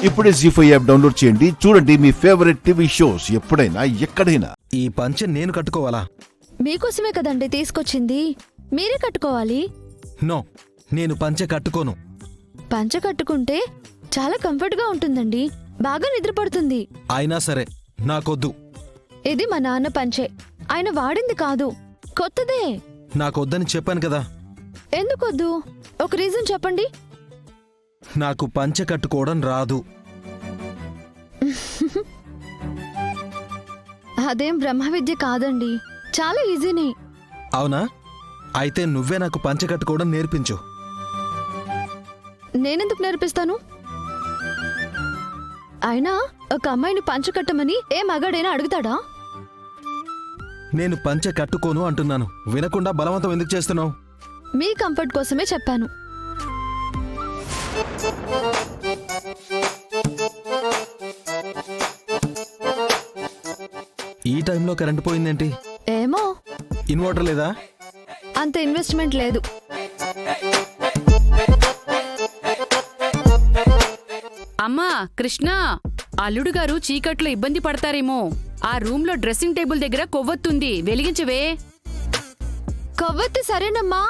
ఇప్పుడే జీ5 app download చేయండి. చూడండి మీ ఫేవరెట్ టీవీ షోస్ ఎప్పుడైనా ఎక్కడైనా. ఈ పంచె నేను కట్టుకోవాలా? మీకోసమే కదండి తీసుకొచ్చింది, మీరే కట్టుకోవాలి. నో, నేను పంచె కట్టుకోను. పంచ కట్టుకుంటే చాలా కంఫర్ట్ గా ఉంటుందండి, బాగా నిద్రపడుతుంది. అయినా సరే నాకొద్దు. ఇది మా నాన్న పంచే, ఆయన వాడింది కాదు, కొత్తదే. నాకొద్దని చెప్పాను కదా. ఎందుకొద్దు? ఒక రీజన్ చెప్పండి. నాకు పంచె కట్టుకోవడం రాదు. అదేం బ్రహ్మ విద్య కాదండి, చాలా ఈజీనే. అవునా? అయితే నువ్వే నాకు పంచె కట్టుకోవడం నేర్పించు. నేనెందుకు నేర్పిస్తాను? అయినా ఒక అమ్మాయిని పంచ కట్టమని ఏ మగాడైనా అడుగుతాడా? నేను పంచె కట్టుకోను అంటున్నాను, వినకుండా బలవంతం ఎందుకు చేస్తున్నావు? మీ కంఫర్ట్ కోసమే చెప్పాను. ఈ టైంలో కరెంటు పోయిందేంటి? ఏమో, ఇన్వర్టర్ లేదా? అంత ఇన్వెస్ట్మెంట్ లేదు. అమ్మా కృష్ణ, అల్లుడు గారు చీకట్లో ఇబ్బంది పడతారేమో. ఆ రూమ్ లో డ్రెస్సింగ్ టేబుల్ దగ్గర కొవ్వొత్తుంది, వెలిగించవే. కొవ్వొత్తి సరేనమ్మా,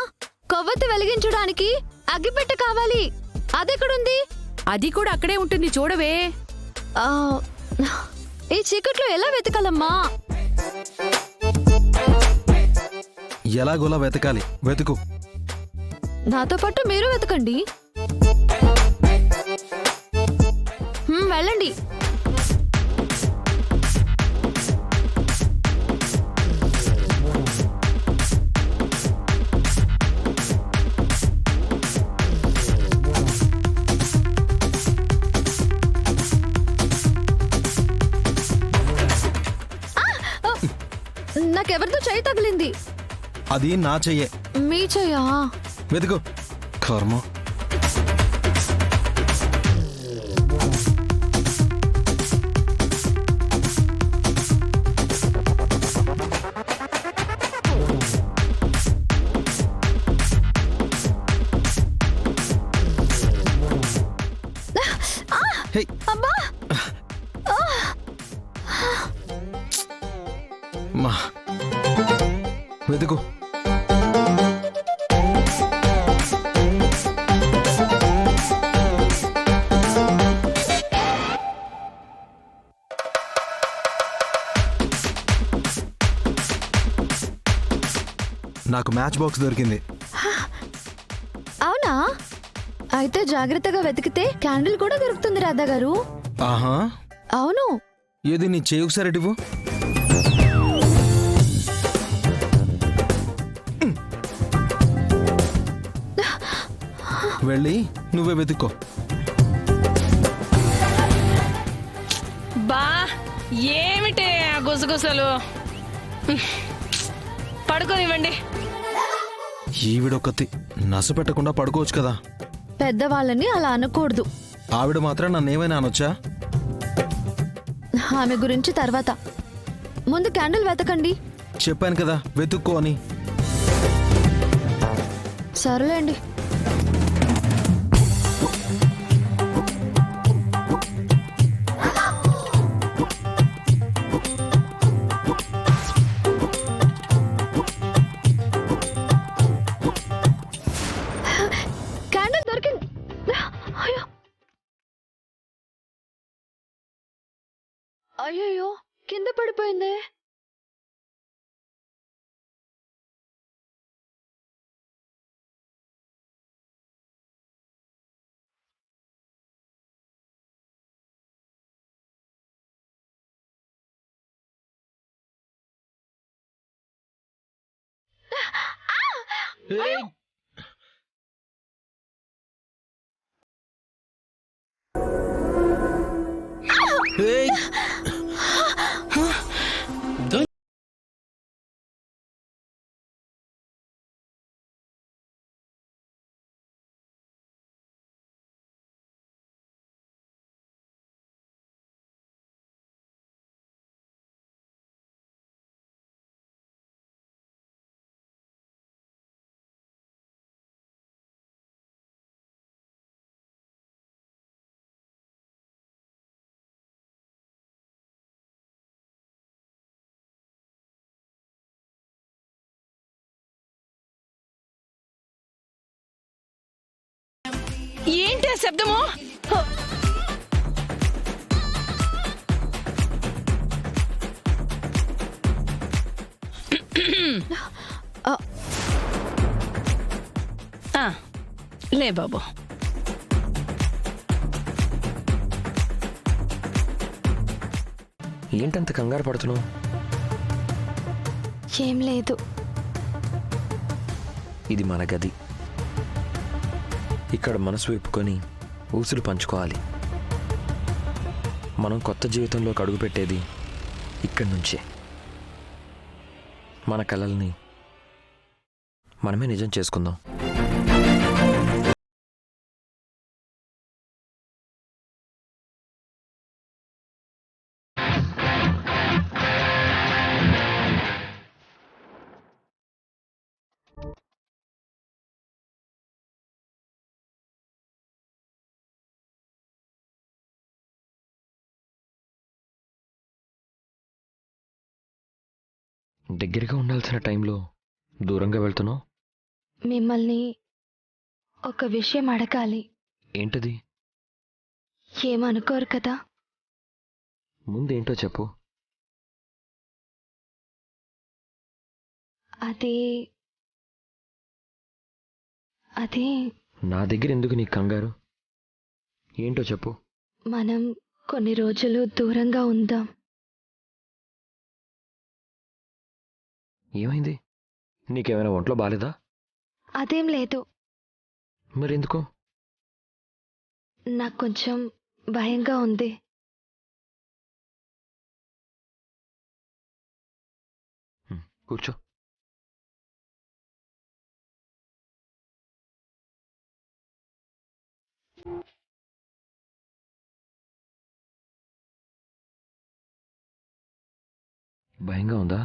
కొవ్వొత్తి వెలిగించడానికి అగ్గిపెట్టె కావాలి. అదెక్కడుంది? అది కూడా అక్కడే ఉంటుంది, చూడవే. ఆ, ఈ చీకట్లో ఎలా వెతకాలమ్మా? ఎలాగోలా వెతకాలి, వెతుకు. నాతో పాటు మీరు వెతకండి. వెళ్ళండి. నాకెవరితో చెయ్యి తగిలింది? అది నా చెయ్యే. మీ చెయ్యా? వెతుకు. కర్మ. అబ్బా! మా వెతుకు. నాకు మ్యాచ్ బాక్స్ దొరికింది. అవునా? అయితే జాగ్రత్తగా వెతికితే క్యాండిల్ కూడా దొరుకుతుంది రాధా గారు. ఆహా, అవును. ఏది నీ చేయి ఒకసారి ఇవ్వు. వెళ్ళి నువ్వే వెతుక్కో. బా, ఏమిటే ఆ గుసగుసలు? పడుకోనివ్వండి. ఈవిడొక్కతి నస పెట్టకుండా పడుకోవచ్చు కదా. పెద్దవాళ్ళని అలా అనకూడదు. ఆవిడ మాత్రం నన్నేమైనా అనొచ్చా? ఆమె గురించి తర్వాత, ముందు క్యాండిల్ వెతకండి. చెప్పాను కదా వెతుక్కో అని. సరేలేండి. క్యాండిల్ దొరికింది. అయ్యో, కింద పడిపోయిందే. ఏయ్! ఏంటి ఆ శబ్దము? ఆ, లే బాబు. ఏంటంత కంగారు పడుతున్నావు? ఏం లేదు. ఇది మన గది. ఇక్కడ మనసు విప్పుకొని ఊసులు పంచుకోవాలి. మనం కొత్త జీవితంలోకి అడుగుపెట్టేది ఇక్కడి నుంచే. మన కలల్ని మనమే నిజం చేసుకుందాం. దగ్గరగా ఉండాల్సిన టైంలో దూరంగా వెళ్తున్నావు. మిమ్మల్ని ఒక విషయం అడగాలి. ఏంటది? ఏమనుకోరు కదా? ముందేంటో చెప్పు. అది అది నా దగ్గర ఎందుకు నీ కంగారు? ఏంటో చెప్పు. మనం కొన్ని రోజులు దూరంగా ఉందాం. ఏమైంది? నీకేమైనా ఒంట్లో బాలేదా? అదేం లేదు. మరెందుకు? నాకు కొంచెం భయంగా ఉంది. కూర్చో. భయంగా ఉందా?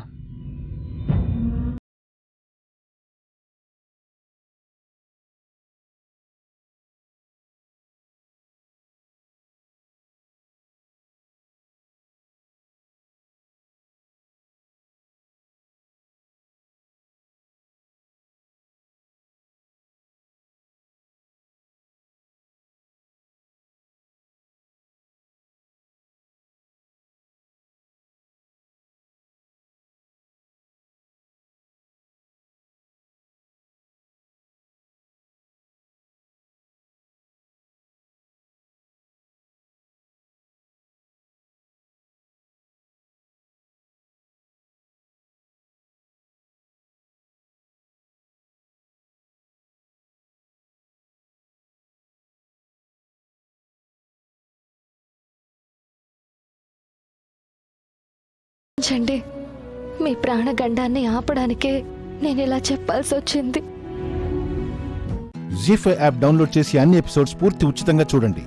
చండి, మీ ప్రాణగండాన్ని ఆపడానికే నేను ఇలా చెప్పాల్సి వచ్చింది. జీ5 యాప్ డౌన్లోడ్ చేసి అన్ని ఎపిసోడ్స్ పూర్తి ఉచితంగా చూడండి.